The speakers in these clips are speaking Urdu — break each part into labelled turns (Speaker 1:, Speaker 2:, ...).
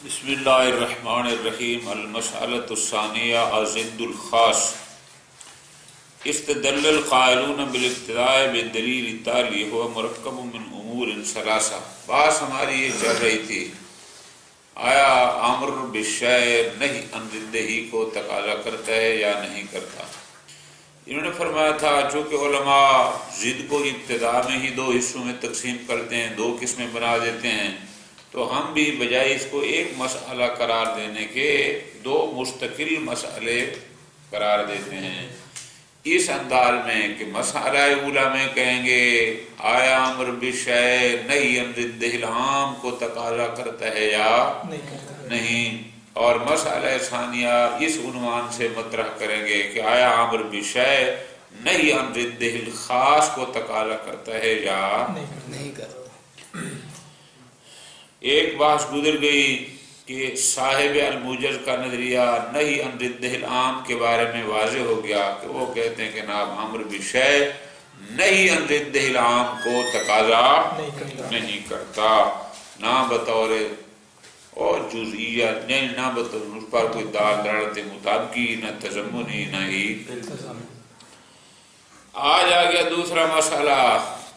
Speaker 1: بسم اللہ الرحمن الرحیم المسألۃ الثانیہ الضد الخاص استدل القائلون بالابتداء بالدلیل التالی هو مرکب من امور ثلاثہ. بات ہماری یہ چل رہی تھی آیا امر بالشیء نہی عن ضدہ کو تقاضا کرتا ہے یا نہیں کرتا. انہوں نے فرمایا تھا چونکہ علماء ضد کو ابتداء میں ہی دو حصوں میں تقسیم کرتے ہیں، دو قسمیں بنا دیتے ہیں، تو ہم بھی بجائے اس کو ایک مسئلہ قرار دینے کے دو مستقل مسئلے قرار دیتے ہیں اس انداز میں کہ مسئلہ اولا میں کہیں گے آیا امر بالشیء نہی عن ضدہ العام کو تقاضا کرتا ہے یا نہیں، اور مسئلہ ثانیہ اس عنوان سے مطرح کریں گے کہ آیا امر بالشیء نہی عن ضدہ الخاص کو تقاضا کرتا ہے یا نہیں کرتا. ایک بحث گزر گئی کہ صاحب الموجز کا نظریہ نہی عن ضدہ العام کے بارے میں واضح ہو گیا کہ وہ کہتے ہیں کہ جناب امر بالشیء نہی عن ضدہ العام کو تقاضا نہیں کرتا، نہ بطور اور جزئیات نہ بطور اس پر کوئی دلالت مطابقی نہ تضمنی نہ ہی. آج آ گیا دوسرا مسئلہ.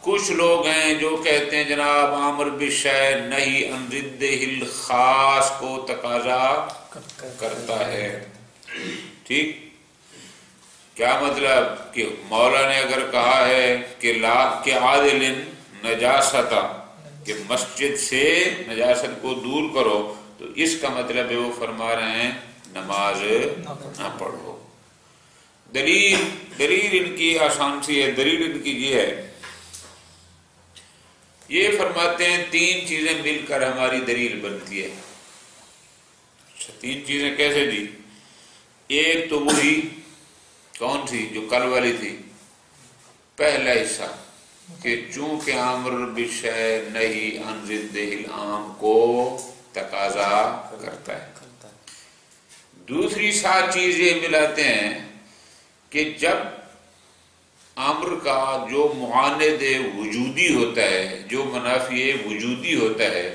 Speaker 1: کچھ لوگ ہیں جو کہتے ہیں جناب امر بالشیء نہی عن ضدہ الخاص کو تقاضا کرتا ہے. ٹھیک، کیا مطلب کہ مولا نے اگر کہا ہے کہ عادل نجاست، کہ مسجد سے نجاست کو دور کرو، تو اس کا مطلب ہے وہ فرما رہے ہیں نماز نہ پڑھو. دلیل ان کی آسان سی ہے. دلیل ان کی یہ ہے، یہ فرماتے ہیں تین چیزیں مل کر ہماری دلیل بنتی ہے. اچھا، تین چیزیں کیسے دی؟ ایک تو وہی کون سی جو کل والی تھی، پہلا حصہ کہ چونکہ امر بالشیء نہی عن ضدہ العام کو تقاضا کرتا ہے. دوسری سات چیز یہ ملاتے ہیں کہ جب امر کا جو معاند وجودی ہوتا ہے، جو منافی وجودی ہوتا ہے،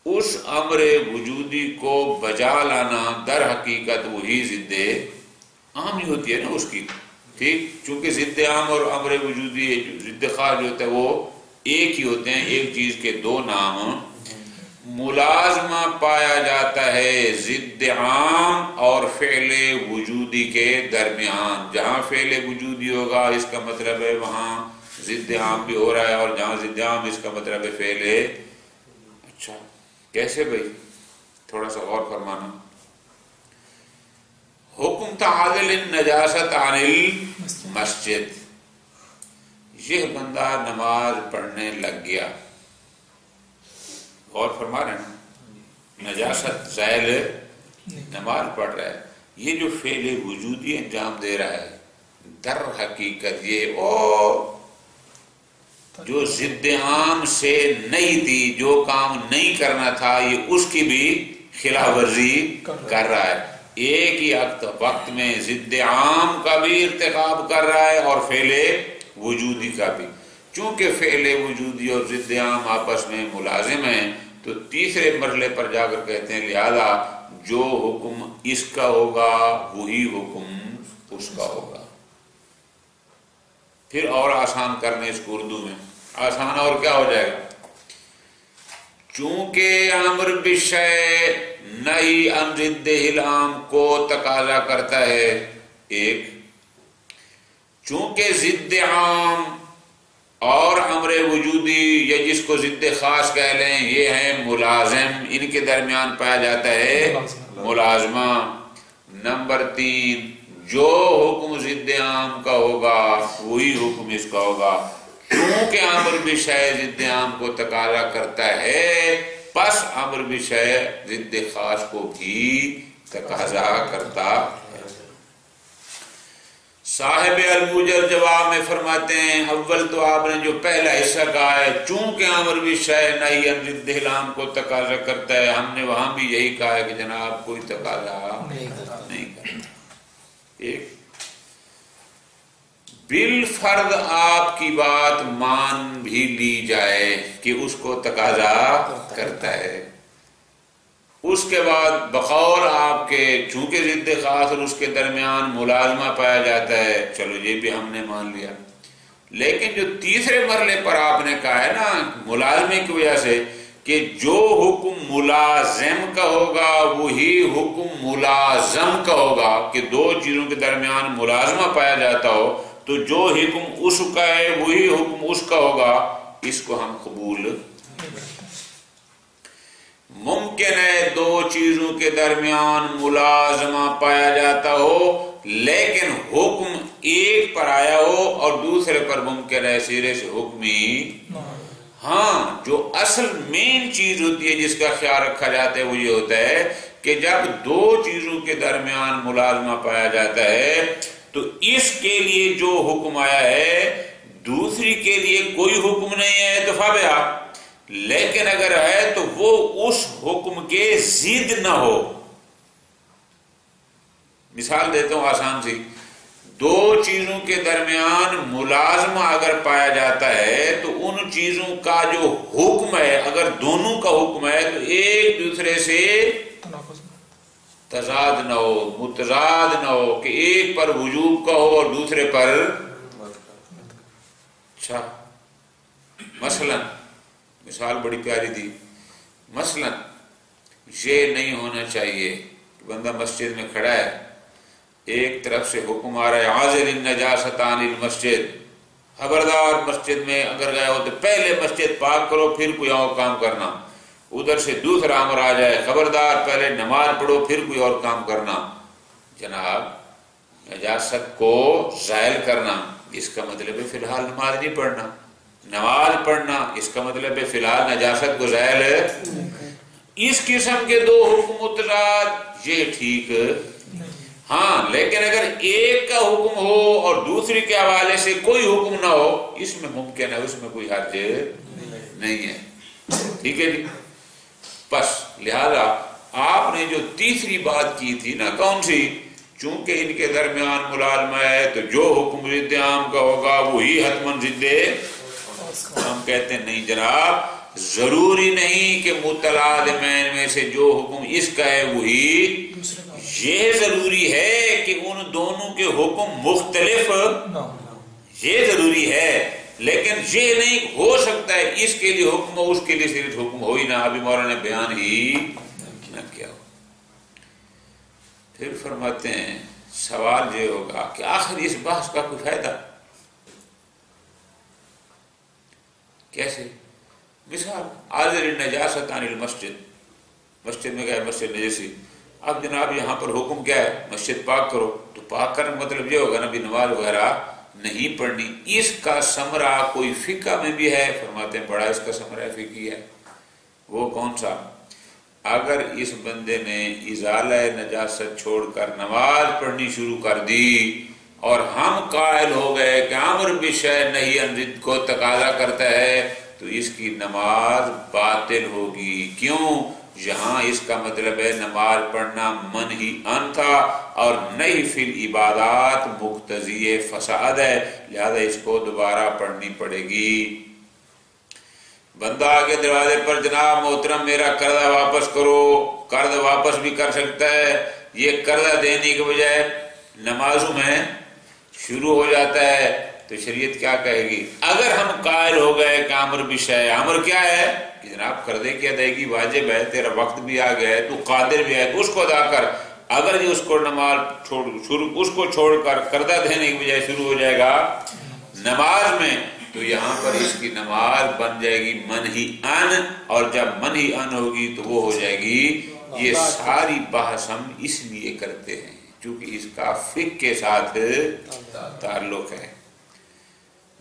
Speaker 1: اس امر وجودی کو بجا لانا در حقیقت وہی ضد عام ہی ہوتی ہے نا اس کی. ٹھیک، چونکہ ضد عام اور امر وجودی ضد خاص جو ہوتا ہے وہ ایک ہی ہوتے ہیں، ایک چیز کے دو نام. ملازمہ پایا جاتا ہے ضد عام اور فعل وجودی کے درمیان. جہاں فعل وجودی ہوگا اس کا مطلب ہے وہاں ضد عام بھی ہو رہا ہے، اور جہاں ضد عام اس کا مطلب ہے فعل. اچھا کیسے بھائی؟ تھوڑا سا غور فرمانا. حکم تعادل النجاست عن المسجد، یہ بندہ نماز پڑھنے لگ گیا، غور فرما رہے ہیں، نجاست زائل نماز پڑھ رہا ہے. یہ جو فعل وجودی انجام دے رہا ہے در حقیقت یہ جو ضد عام سے نہیں تھی، جو کام نہیں کرنا تھا، یہ اس کی بھی خلاف ورزی کر رہا ہے. ایک ہی وقت میں ضد عام کا بھی ارتکاب کر رہا ہے اور فعل وجودی کا بھی. چونکہ فعل وجودی اور ضد عام آپس میں ملازم ہیں، تو تیسرے مرحلے پر جا کر کہتے ہیں لہذا جو حکم اس کا ہوگا وہی حکم اس کا ہوگا. پھر اور آسان کرنے اس کو اردو میں آسان اور کیا ہو جائے گا؟ چونکہ امر بالشیء نہی عن ضدہ العام کو تقاضا کرتا ہے، ایک چونکہ ضد عام اور امر وجودی یا جس کو ضد خاص کہہ لیں یہ ہے ملازم، ان کے درمیان پایا جاتا ہے ملازمہ. نمبر 3، جو حکم ضد عام کا ہوگا وہی حکم اس کا ہوگا. کیونکہ امر بالشیء ضد عام کو تقاضا کرتا ہے، پس امر بالشیء ضد خاص کو بھی تقاضا کرتا ہے. صاحب الموجز جواب میں فرماتے ہیں اول تو آپ نے جو پہلا حصہ کہا ہے چونکہ امر بالشیء نہی عن ضدہ العام کو تقاضا کرتا ہے، ہم نے وہاں بھی یہی کہا ہے کہ جناب کوئی تقاضا نہیں کرتا. ایک بالفرض آپ کی بات مان بھی لی جائے کہ اس کو تقاضا کرتا ہے، اس کے بعد بقول آپ کے چونکہ ضد خاص اور اس کے درمیان ملازمہ پایا جاتا ہے، چلو یہ بھی ہم نے مان لیا، لیکن جو تیسرے مرحلے پر آپ نے کہا ہے نا ملازمے کی وجہ سے کہ جو حکم ملازم کا ہوگا وہی حکم ملازم کا ہوگا، کہ دو چیزوں کے درمیان ملازمہ پایا جاتا ہو تو جو حکم اس کا ہے وہی حکم اس کا ہوگا، اس کو ہم قبول ممکن ہے دو چیزوں کے درمیان ملازمہ پایا جاتا ہو لیکن حکم ایک پر آیا ہو اور دوسرے پر ممکن ہے سرے سے حکم ہی، ہاں جو اصل مین چیز ہوتی ہے جس کا خیال رکھا جاتا ہے وہ یہ ہوتا ہے کہ جب دو چیزوں کے درمیان ملازمہ پایا جاتا ہے تو اس کے لیے جو حکم آیا ہے دوسری کے لیے کوئی حکم نہیں ہے تو فابیا، لیکن اگر ہے تو وہ اس حکم کے ضد نہ ہو۔ مثال دیتا ہوں آسان سی، دو چیزوں کے درمیان ملازمہ اگر پایا جاتا ہے تو ان چیزوں کا جو حکم ہے اگر دونوں کا حکم ہے تو ایک دوسرے سے تضاد نہ ہو، متضاد نہ ہو، کہ ایک پر وجوب کا ہو اور دوسرے پر اچھا مثلا بڑی پیاری تھی، مثلا یہ نہیں ہونا چاہیے کہ بندہ مسجد میں کھڑا ہے، ایک طرف سے حکم آ رہا ہے عازل النجاست عن المسجد، خبردار مسجد میں اگر گئے ہو تو پہلے مسجد پاک کرو پھر کوئی اور کام کرنا، ادھر سے دوسرا امر آ جائے خبردار پہلے نماز پڑھو پھر کوئی اور کام کرنا۔ جناب نجاست کو زائل کرنا اس کا مطلب ہے فی الحال نماز نہیں پڑھنا، نماز پڑھنا اس کا مطلب ہے فی الحال نجاست کو زائل ہے۔ اس قسم کے دو حکم متضاد یہ ٹھیک، ہاں لیکن اگر ایک کا حکم ہو اور دوسری کے حوالے سے کوئی حکم نہ ہو اس میں ممکن ہے، اس میں کوئی حرج نہیں ہے، ٹھیک ہے جی۔ بس لہذا آپ نے جو تیسری بات کی تھی نا کون سی، چونکہ ان کے درمیان ملازمہ ہے تو جو حکم ضد عام کا ہوگا وہی حتماً ضد، ہم کہتے ہیں نہیں جناب، ضروری نہیں کہ متلازمین میں سے جو حکم اس کا ہے وہی، یہ ضروری ہے کہ ان دونوں کے حکم مختلف، یہ ضروری ہے، لیکن یہ نہیں ہو سکتا ہے اس کے لیے حکم ہو اس کے لیے صرف حکم ہو ہی نہ، ابھی مولانا نے بیان ہی نہ کیا ہو۔ پھر فرماتے ہیں سوال یہ ہوگا کہ آخر اس بحث کا کوئی فائدہ کیسے؟ مثال عازل النجاست عن المسجد، مسجد میں گئے مسجد نجسی، اب جناب یہاں پر حکم کیا ہے مسجد پاک کرو، تو پاک کرنے کا مطلب یہ ہوگا نا بھی نماز وغیرہ نہیں پڑھنی، اس کا ثمرہ کوئی فقہ میں بھی ہے، فرماتے ہیں بڑا اس کا ثمرہ فقہی ہے، وہ کون سا؟ اگر اس بندے نے ازالہ نجاست چھوڑ کر نماز پڑھنی شروع کر دی اور ہم قائل ہو گئے کہ امر بشیء نہی عن ضد کو تقاضا کرتا ہے تو اس کی نماز باطل ہوگی، کیوں؟ یہاں اس کا مطلب ہے نماز پڑھنا منہی عن تھا اور نہیں فی العبادات مقتضی فساد ہے، لہذا اس کو دوبارہ پڑھنی پڑے گی۔ بندہ آگے دروازے پر جناب محترم میرا قرضہ واپس کرو، قرض واپس بھی کر سکتا ہے، یہ قرضہ دینے کے بجائے نمازوں میں شروع ہو جاتا ہے تو شریعت کیا کہے گی؟ اگر ہم قائل ہو گئے کہ امر بشیء، امر کیا ہے کہ جناب قرضے کی ادائیگی واجب ہے، تیرا وقت بھی آ گیا ہے، تو قادر بھی ہے تو اس کو ادا کر، اگر یہ اس کو نماز اس کو چھوڑ کر قرضہ دینے کی بجائے شروع ہو جائے گا نماز میں تو یہاں پر اس کی نماز بن جائے گی منہی عن، اور جب منہی عن ہوگی تو وہ ہو جائے گی۔ یہ ساری بحث ہم اس لیے کرتے ہیں چونکہ اس کا فقہ کے ساتھ تعلق ہے۔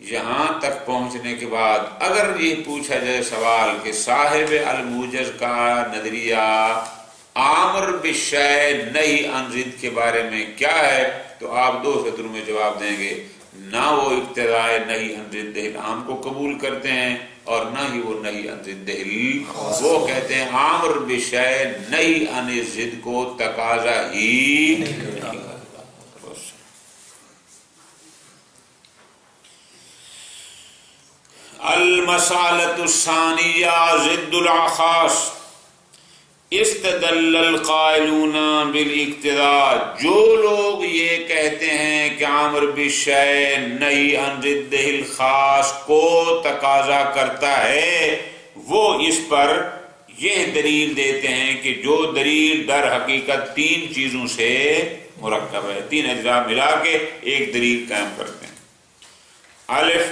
Speaker 1: یہاں تک پہنچنے کے بعد اگر یہ پوچھا جائے سوال کہ صاحب الموجز کا نظریہ آمر بشیء نہی عن ضد کے بارے میں کیا ہے تو آپ دو سطروں میں جواب دیں گے، نہ وہ اقتضاء نہی عن ضد العام کو قبول کرتے ہیں اور نہ ہی وہ نہی عن ضد وہ کہتے ہیں آمر بشیء نہی عن ضد کو تقاضا ہی نہیں کرتا۔ المسالۃ الثانیہ ضد الخاص، استدل القائلون بالاقتداء، جو لوگ یہ کہتے ہیں کہ امر بالشیء نہی عن ضدہ الخاص کو تقاضا کرتا ہے، وہ اس پر یہ دلیل دیتے ہیں کہ جو دلیل در حقیقت تین چیزوں سے مرکب ہے، تین اجزاء ملا کے ایک دلیل قائم کرتے ہیں۔ الف،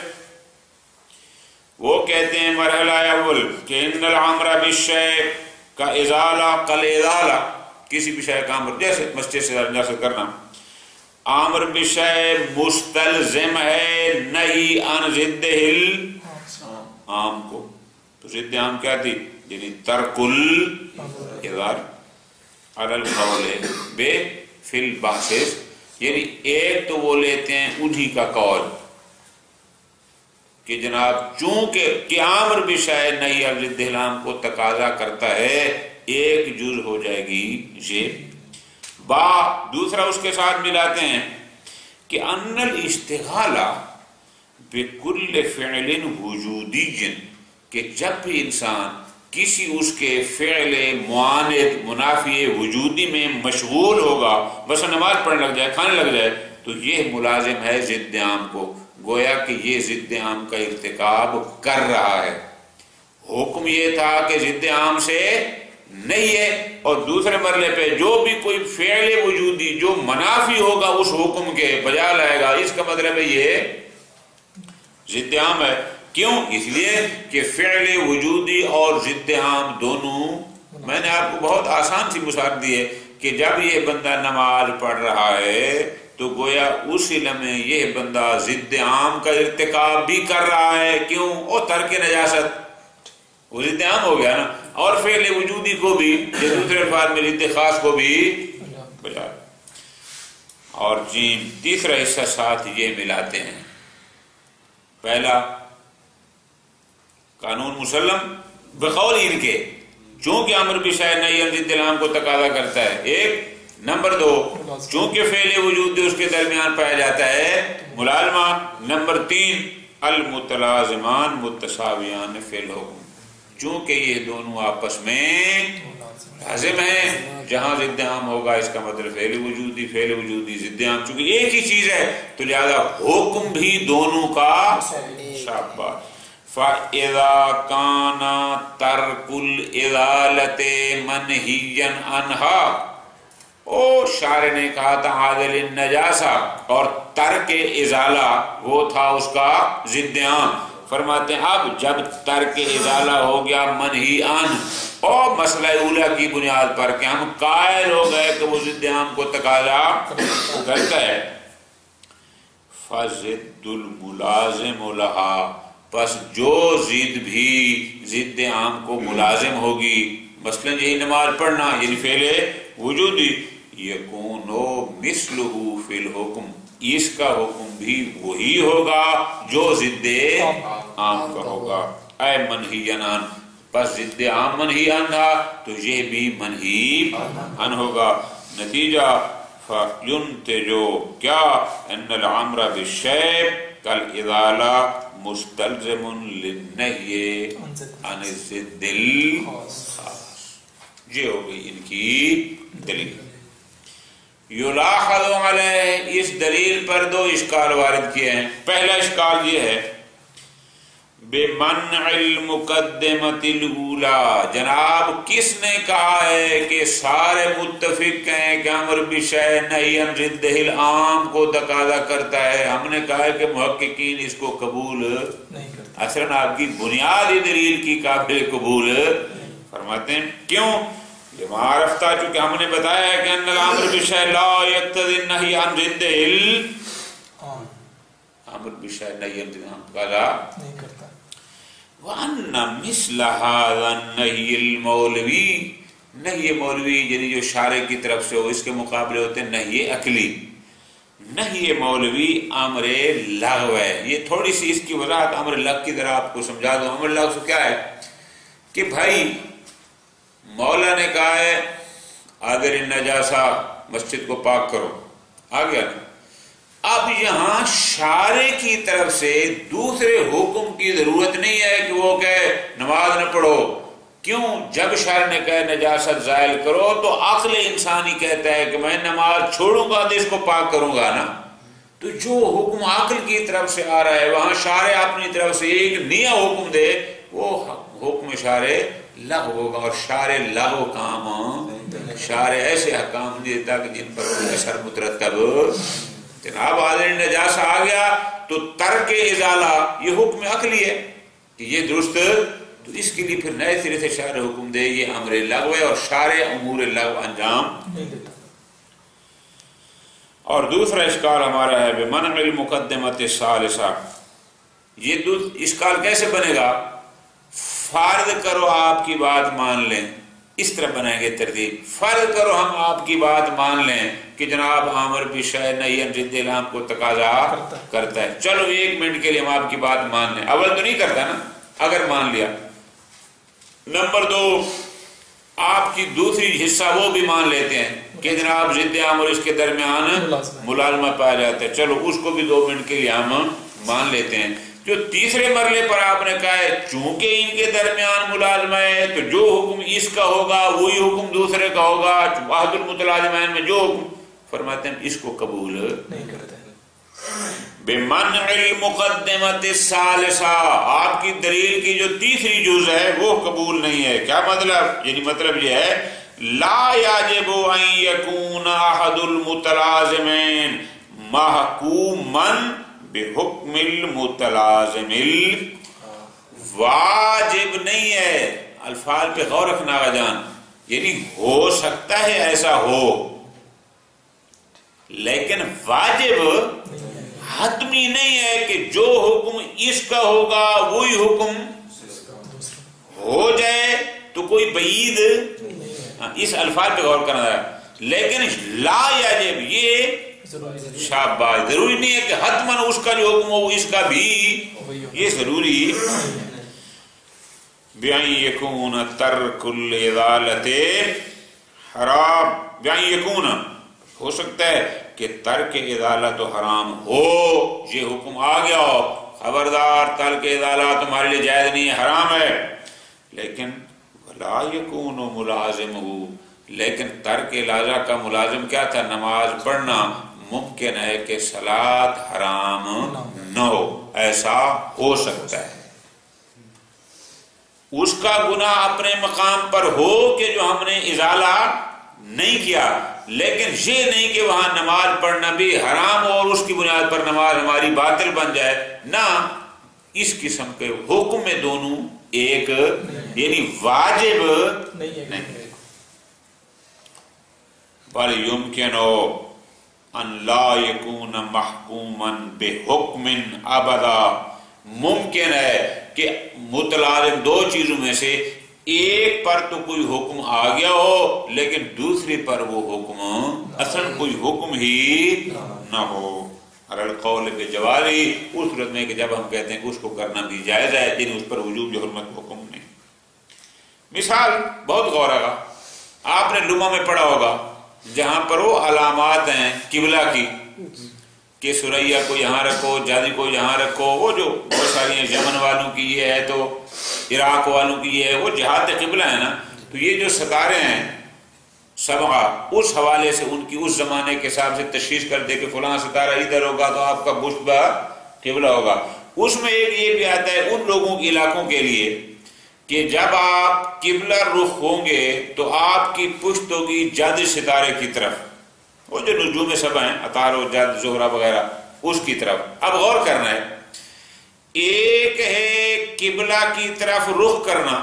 Speaker 1: وہ کہتے ہیں مرحلہ اول کہ ان الامر بالشیء کا ازالہ کل ازالہ، کسی بھی شے کا امر، جیسے مسجد سے نجاست کرنا، امر بالشیء مستلزم ہے نہی عن ضد العام کو۔ تو ضد عام کیا تھی؟ یعنی ترک الازار علی القول بے فی البحث، یعنی ایک تو وہ لیتے ہیں انہی کا قول کہ جناب چونکہ کہ امر بالشیء نہی عن ضد العام کو تقاضا کرتا ہے، ایک جز ہو جائے گی یہ با، دوسرا اس کے ساتھ ملاتے ہیں کہ ان الاشتغال بکل فعل وجودی، کہ جب بھی انسان کسی اس کے فعل معاند منافی وجودی میں مشغول ہوگا، بس نماز پڑھنے لگ جائے، کھانے لگ جائے، تو یہ ملازم ہے ضد عام کو، گویا کہ یہ ضد عام کا ارتکاب کر رہا ہے۔ حکم یہ تھا کہ ضد عام سے نہیں ہے، اور دوسرے مرحلے پہ جو بھی کوئی فعل وجودی جو منافی ہوگا اس حکم کے بجا لائے گا، اس کا مطلب ہے یہ ضد عام ہے۔ کیوں؟ اس لیے کہ فعل وجودی اور ضد عام دونوں، میں نے آپ کو بہت آسان سی مثال دی ہے کہ جب یہ بندہ نماز پڑھ رہا ہے تو گویا اس علم میں یہ بندہ ضد عام کا ارتکاب بھی کر رہا ہے۔ کیوں؟ اور ترک نجاست وہ ضد عام ہو گیا نا، اور فعل وجودی کو بھی، یہ دوسرے الفاظ میں ضد خاص کو بھی بجا۔ اور جیم تیسرا حصہ ساتھ یہ ملاتے ہیں، پہلا قانون مسلم بقول ان کے، چونکہ امر بالشیء نہی عن ضد العام کو تقاضا کرتا ہے، ایک، نمبر دو چونکہ فعل وجود اس کے درمیان پایا جاتا ہے ملازمہ، نمبر تین المتلازمان متساویان فی الحکم، چونکہ یہ دونوں آپس میں لازم ہیں، جہاں ضد عام ہوگا اس کا مطلب فعل وجودی ضد عام، چونکہ ایک ہی چیز ہے تو لہذا حکم بھی دونوں کا شابہ۔ فَإِذَا كَانَ تَرْكُ الْإِزَالَةِ مَنْهِيًّا عَنْهَا، او شارع نے کہا تھا عادل النجاسہ، اور ترک ازالہ وہ تھا اس کا ضد عام۔ فرماتے ہیں اب جب ترک ازالہ ہو گیا منہی عن، اور مسئلہ اولا کی بنیاد پر کہ ہم قائل ہو گئے کہ وہ ضد عام کو تقاضا کرتا ہے، فَضِدُّ الْمُلَازِمُ لَهَا، پس جو ضد بھی ضد عام کو ملازم ہوگی، مثلا یہی نماز پڑھنا یعنی فعل وجودی، یکونو مثلہ فی الحکم، اس کا حکم بھی وہی ہوگا جو ضد عام کا ہوگا، اے منہی عن، پس ضد عام منہی عن تھا تو یہ بھی منہی عن ہوگا۔ نتیجہ فینتجو کیا، ان الامر بالشیء کالازالہ مستلزم للنہی عن الضد الخاص، یہ ہو گئی ان کی دلیل۔ یلاحظ علیہ، اس دلیل پر دو اشکال وارد کیے ہیں۔ پہلا اشکال یہ ہے بمنع المقدمۃ الاولی، جناب کس نے کہا ہے کہ سارے متفق ہیں کہ امر بالشیء نہی عن ضد العام کو تقاضا کرتا ہے؟ ہم نے کہا ہے کہ محققین اس کو قبول نہیں کرتے، اصلاً آپ کی بنیادی دلیل کی قابل قبول فرماتے ہیں۔ کیوں؟ لما عرفتہ، چونکہ ہم نے بتایا ہے کہ ان الامر بالشیء لا یقتضی النہی عن ضد العام، امر بالشیء نہی عن ضد العام تقاضا نہیں کرتا۔ وَأَنَّ مِثْلَ هَذَا النَّهْيِ الْمَوْلَوِي، نہی مولوی یعنی جو شارع کی طرف سے ہو، اس کے مقابلے ہوتے ہیں نہی عقلی۔ نہی مولوی امر لغو ہے، یہ تھوڑی سی اس کی وضاحت امر لغو کی طرح آپ کو سمجھا دوں۔ امر لغو سے کیا ہے کہ بھائی مولا نے کہا ہے عادل النجاسہ، مسجد کو پاک کرو، آ گیا نا، اب یہاں شارع کی طرف سے دوسرے حکم کی ضرورت نہیں ہے کہ وہ کہے نماز نہ پڑھو، کیوں؟ جب شرع نے کہا نجاست زائل کرو تو عقل انسانی کہتا ہے کہ میں نماز چھوڑوں گا تو اس کو پاک کروں گا نا. تو جو حکم عقل کی طرف سے آ رہا ہے وہاں شارع اپنی طرف سے ایک نیا حکم دے وہ حکم شارع لغو ہوگا. اور شارع لغو کام شارع ایسے حکام دیتا کہ جن پر کوئی اثر مترتب. جناب حاضر نجاسہ آ گیا تو ترک ازالہ یہ حکم عقلی ہے کہ یہ درست، تو اس کے لیے پھر نئے سرے سے شارع حکم دے یہ امر لغو ہے اور شارع امور لغو انجام نہیں دیتا. اور دوسرا اشکال ہمارا ہے بمنع المقدمۃ الثالثہ. یہ اشکال کیسے بنے گا؟ فرض کرو آپ کی بات مان لیں، اس طرح بنائیں گے ترتیب. فرض کرو ہم آپ کی بات مان لیں کہ جناب امر بشیء نہی عن ضد الامر کو تقاضا کرتا ہے. چلو 1 منٹ کے لیے ہم آپ کی بات مان لیں. اول تو نہیں کرتا نا، اگر مان لیا. نمبر 2 آپ کی دوسری حصہ وہ بھی مان لیتے ہیں کہ جناب ضد امر اور اس کے درمیان ملازمہ پایا جاتا ہے. چلو اس کو بھی 2 منٹ کے لیے ہم مان لیتے ہیں. جو تیسرے مرحلے پر آپ نے کہا ہے چونکہ ان کے درمیان ملازمہ ہے تو جو حکم اس کا ہوگا وہی حکم دوسرے کا ہوگا. عہد المتلازمین میں جو حکم فرماتے ہیں اس کو قبول نہیں کرتے. بمنع المقدمۃ الثالثہ آپ کی دلیل کی جو تیسری جز ہے وہ قبول نہیں ہے. کیا مطلب؟ یعنی مطلب یہ ہے لا یجب ان یکون احد المتلازمین محکوما بحکم المتلازم. واجب نہیں ہے، الفاظ پہ غور رکھنا آقا جان، یعنی ہو سکتا ہے ایسا ہو لیکن واجب حتمی نہیں ہے کہ جو حکم اس کا ہوگا وہی حکم ہو جائے. تو کوئی بعید اس الفاظ پہ غور کرنا ہے. لیکن لا یجب یہ شاباش ضروری نہیں ہے کہ حتماً اس کا جو حکم ہو اس کا بھی یہ ضروری. بأن یکون ترک الازالۃ حرام. بأن یکون ہو سکتا ہے کہ ترک ازالہ تو حرام ہو، یہ حکم آ گیا ہو خبردار ترک ازالہ تمہارے لیے جائز نہیں ہے، حرام ہے. لیکن ولا یکون ملازمہ، لیکن ترک ازالہ کا ملازم کیا تھا؟ نماز پڑھنا. ممکن ہے کہ صلاۃ حرام نہ ہو، ایسا ہو سکتا ہے. اس کا گناہ اپنے مقام پر ہو کہ جو ہم نے ازالہ نہیں کیا، لیکن یہ نہیں کہ وہاں نماز پڑھنا بھی حرام ہو اور اس کی بنیاد پر نماز ہماری باطل بن جائے. نہ، اس قسم کے حکم میں دونوں ایک یعنی واجب نہیں. بل یمکن ان لا یکون محکوما بحکم ابدا. ممکن ہے کہ متلازم 2 چیزوں میں سے ایک پر تو کوئی حکم آ گیا ہو لیکن دوسرے پر وہ حکم اصلا کوئی حکم ہی نہ ہو. القول بجوازی اس صورت میں کہ جب ہم کہتے ہیں کہ اس کو کرنا بھی جائز ہے لیکن اس پر وجوب جو حرمت حکم نہیں. مثال بہت غور آگا، آپ نے لمحہ میں پڑھا ہوگا جہاں پر وہ علامات ہیں قبلہ کی کہ سریا کو یہاں رکھو، جادی کو یہاں رکھو، وہ جو بہت ساری ہیں، یمن والوں کی یہ ہے تو عراق والوں کی یہ ہے، وہ جہات قبلہ ہے نا. تو یہ جو ستارے ہیں 7 اس حوالے سے ان کی اس زمانے کے حساب سے تشخیص کر دے کہ فلاں ستارہ ادھر ہوگا تو آپ کا پشت قبلہ ہوگا. اس میں ایک یہ بھی آتا ہے ان لوگوں کے علاقوں کے لیے کہ جب آپ قبلہ رخ ہوں گے تو آپ کی پشت ہوگی جد ستارے کی طرف، وہ جو نجوم 7 ہیں عطارد و جد زہرہ وغیرہ اس کی طرف. اب غور کرنا ہے، ایک ہے قبلہ کی طرف رخ کرنا،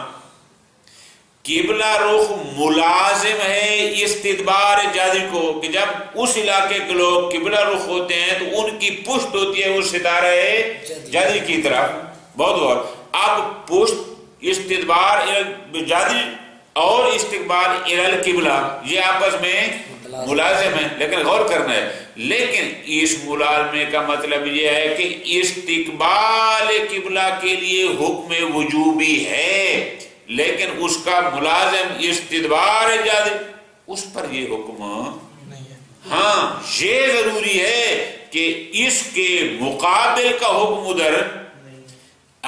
Speaker 1: قبلہ رخ ملازم ہے استدبار جد کو کہ جب اس علاقے کے لوگ قبلہ رخ ہوتے ہیں تو ان کی پشت ہوتی ہے اس ستارہ جد کی طرف. بہت غور. اب پشت استدبار جد اور استقبال القبلہ یہ آپس میں ملازم ہے، لیکن غور کرنا ہے لیکن اس ملازمے کا مطلب یہ ہے کہ استقبال قبلہ کے لیے حکم وجوبی ہے لیکن اس کا ملازم استدبار جد اس پر یہ حکم نہیں ہے. ہاں یہ ضروری ہے کہ اس کے مقابل کا حکم ادھر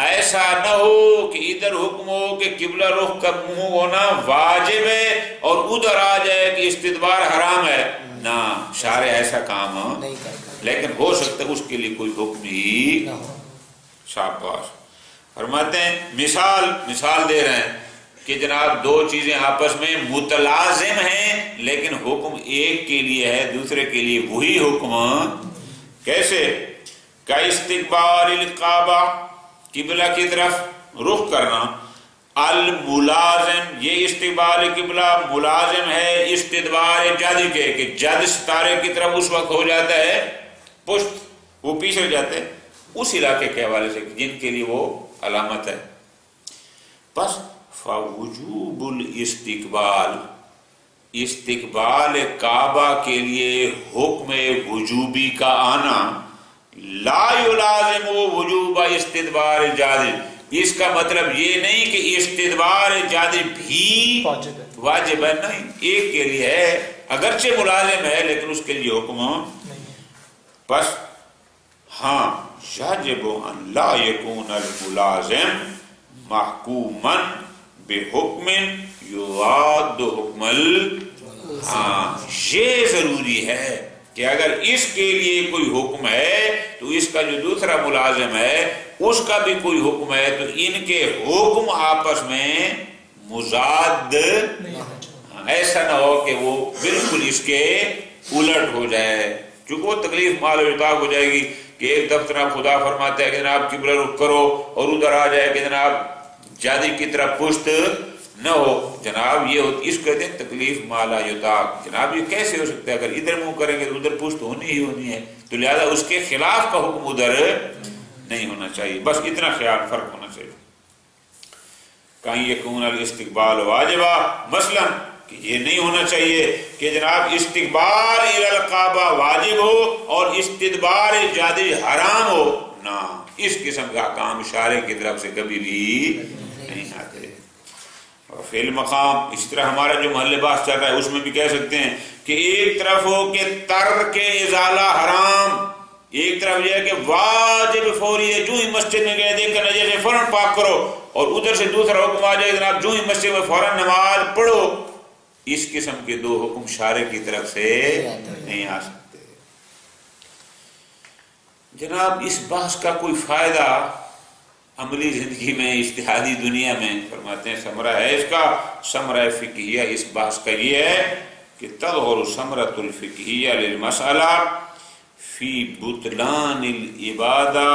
Speaker 1: ایسا نہ ہو کہ ادھر حکم ہو کہ قبلہ رخ کا منہ ہونا واجب ہے اور ادھر آ جائے کہ استدبار حرام ہے، نہ شارع ایسا کام نہیں کرتا، لیکن ہو سکتا ہے اس کے لیے کوئی حکم ہی نہ ہو۔ شاباش۔ فرماتے ہیں مثال دے رہے ہیں کہ جناب دو چیزیں آپس میں متلازم ہیں لیکن حکم ایک کے لیے ہے، دوسرے کے لیے وہی حکم۔ کیسے؟ کا استقبال الکعبہ، قبلہ کی طرف رخ کرنا، الملازم، یہ استقبال قبلہ ملازم ہے استدبار جد کے، کہ جد ستارے کی طرف اس وقت ہو جاتا ہے پشت، وہ پیچھے ہو جاتے ہیں اس علاقے کے حوالے سے جن کے لیے وہ علامت ہے۔ بس فوجوب الاستقبال، استقبال کعبہ کے لیے حکم وجوبی کا آنا، لا یلازم وجوب استدبار جانب، اس کا مطلب یہ نہیں کہ استدبار جانب بھی واجب ہے، نہیں، ایک کے لیے ہے، اگرچہ ملازم ہے لیکن اس کے لیے حکم نہیں۔ بس ہاں، یجب ان لا یکون الملازم محکوما بحکم یضاد حکم ہاں، یہ ضروری ہے کہ اگر اس کے لیے کوئی حکم ہے تو اس کا جو دوسرا ملازم ہے اس کا بھی کوئی حکم ہے، تو ان کے حکم آپس میں مضاد، ایسا نہ ہو کہ وہ بالکل اس کے الٹ ہو جائے، چونکہ وہ تکلیف مال و عطاب ہو جائے گی کہ ایک دفتر آپ خدا فرماتا ہے کہ جناب قبلہ رخ کرو اور ادھر آ جائے کہ جناب جانب کی طرف پشت نہ ہو، جناب یہ اس کو کہتے ہیں تکلیف مالا یطاق۔ جناب یہ کیسے ہو سکتا ہے؟ اگر ادھر منہ کریں گے تو ادھر پشت ہونی ہی ہونی ہے، تو لہذا اس کے خلاف کا حکم ادھر نہیں ہونا چاہیے، بس اتنا خیال فرق ہونا چاہیے۔ کہیں یکون الاستقبال واجبہ، مثلا کہ یہ نہیں ہونا چاہیے کہ جناب استقبال الی الکعبہ واجب ہو اور استدبار جانب حرام ہو، نہ، اس قسم کا کام اشارے کی طرف سے کبھی بھی نہیں آتے۔ اور فی المقام، اس طرح ہمارا جو محل باس چل رہا ہے اس میں بھی کہہ سکتے ہیں کہ ایک طرف ہو کہ ترک ازالہ حرام، ایک طرف یہ ہے کہ واجب فوری ہے، جو ہی مسجد میں گئے دیکھ کر نجس ہے فوراً پاک کرو، اور ادھر سے دوسرا حکم آ جائے جناب جو ہی مسجد میں فوراً نماز پڑھو۔ اس قسم کے دو حکم شارع کی طرف سے نہیں آ سکتے۔ جناب اس بحث کا کوئی فائدہ عملی زندگی میں، اجتہادی دنیا میں؟ فرماتے ہیں ثمرہ ہے اس کا، ثمرہ فقہیہ اس بحث کا یہ ہے کہ تظہر ثمرۃ الفقہیہ للمسئلہ فی بطلان العبادہ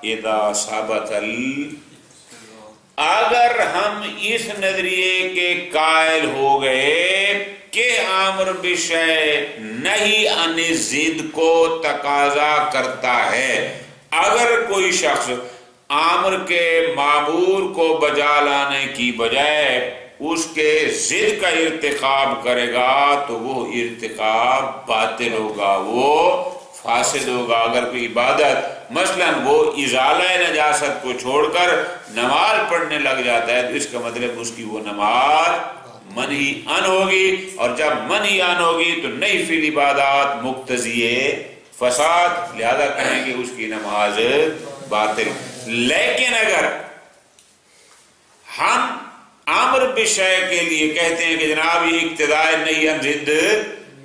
Speaker 1: اذا ثبت اگر ہم اس نظریے کے قائل ہو گئے کہ امر بشیء نہی عن ضد کو تقاضا کرتا ہے، اگر کوئی شخص امر کے معمور کو بجا لانے کی بجائے اس کے ضد کا ارتکاب کرے گا تو وہ ارتکاب باطل ہوگا، وہ فاسد ہوگا۔ اگر کوئی عبادت مثلا وہ ازالہ نجاست کو چھوڑ کر نماز پڑھنے لگ جاتا ہے تو اس کا مطلب اس کی وہ نماز منہی عن ہوگی، اور جب منہی عن ہوگی تو نہی فی العبادات مقتضی فساد، لہذا کہیں گے اس کی نماز باطل۔ لیکن اگر ہم امر بشیء کے لیے کہتے ہیں کہ جناب یہ اقتداء نہی عن ضد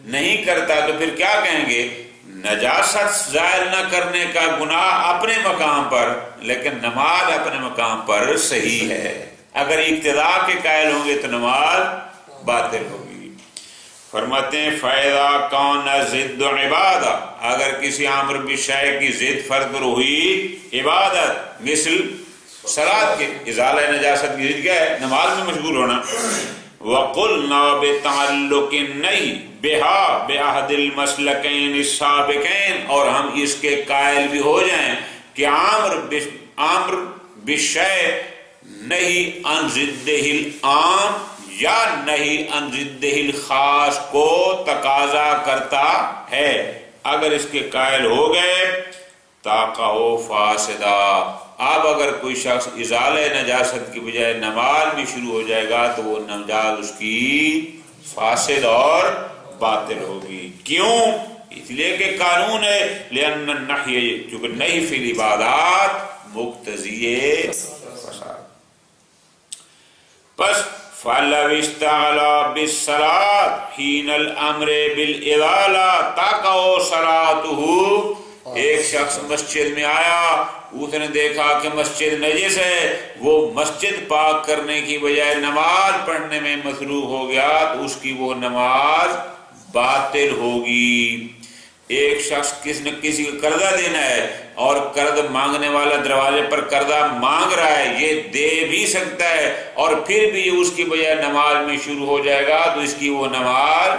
Speaker 1: نہیں کرتا، تو پھر کیا کہیں گے؟ نجاست زائل نہ کرنے کا گناہ اپنے مقام پر، لیکن نماز اپنے مقام پر صحیح ہے۔ اگر اقتداء کے قائل ہوں گے تو نماز باطل ہوگی۔ فرماتے ہیں فَإِذَا كَانَ ضِدُّ عِبَادَةٍ، اگر کسی امر بشیء کی ضد فرض ہوئی عبادت، مثل صلاۃ کے، ازالہ نجاست کی ضد کیا ہے؟ نماز میں مشغول ہونا۔ وَقُلْنَا بِتَعَلُّقِ النَّهْيِ بِهَا بِأَحَدِ الْمَسْلَكَيْنِ السَّابِقَيْنِ، اور ہم اس کے قائل بھی ہو جائیں کہ امر بشیء نہی عن ضدہ العام یا نہی عن ضدہ الخاص کو تقاضا کرتا ہے، اگر اس کے قائل ہو گئے تاقع فاسدہ، اب اگر کوئی شخص ازالہ نجاست کی بجائے نماز میں شروع ہو جائے گا تو وہ نماز اس کی فاسد اور باطل ہوگی۔ کیوں؟ اس لیے کہ قانون ہے لأن النہی، چونکہ نہی فی العبادات مقتضی فساد. پس فَلَوِ اسْتَعْلَى بِالصَّلَاةِ حِينَ الْأَمْرِ بِالْإِضَالَةِ تَقَعُ صَلَاتُهُ. ایک شخص مسجد میں آیا، اس نے دیکھا کہ مسجد نجس ہے، وہ مسجد پاک کرنے کی بجائے نماز پڑھنے میں مصروف ہو گیا تو اس کی وہ نماز باطل ہوگی. ایک شخص کسی کو قرضہ دینا ہے اور قرض مانگنے والا دروازے پر قرضہ مانگ رہا ہے، یہ دے بھی سکتا ہے اور پھر بھی اس کی بجائے نماز میں شروع ہو جائے گا تو اس کی وہ نماز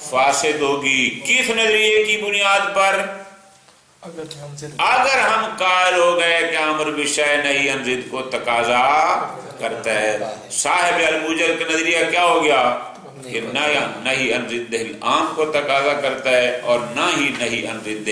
Speaker 1: فاسد ہوگی. کس نظریے کی بنیاد پر؟ اگر ہم قائل ہو گئے کہ امر بشیء نہی عن ضد کو تقاضا کرتا ہے. صاحب الموجر کا نظریہ کیا ہو گیا کہ نہی عن ضد العام کو تقاضا کرتا ہے اور نہ ہی نہی عن ضد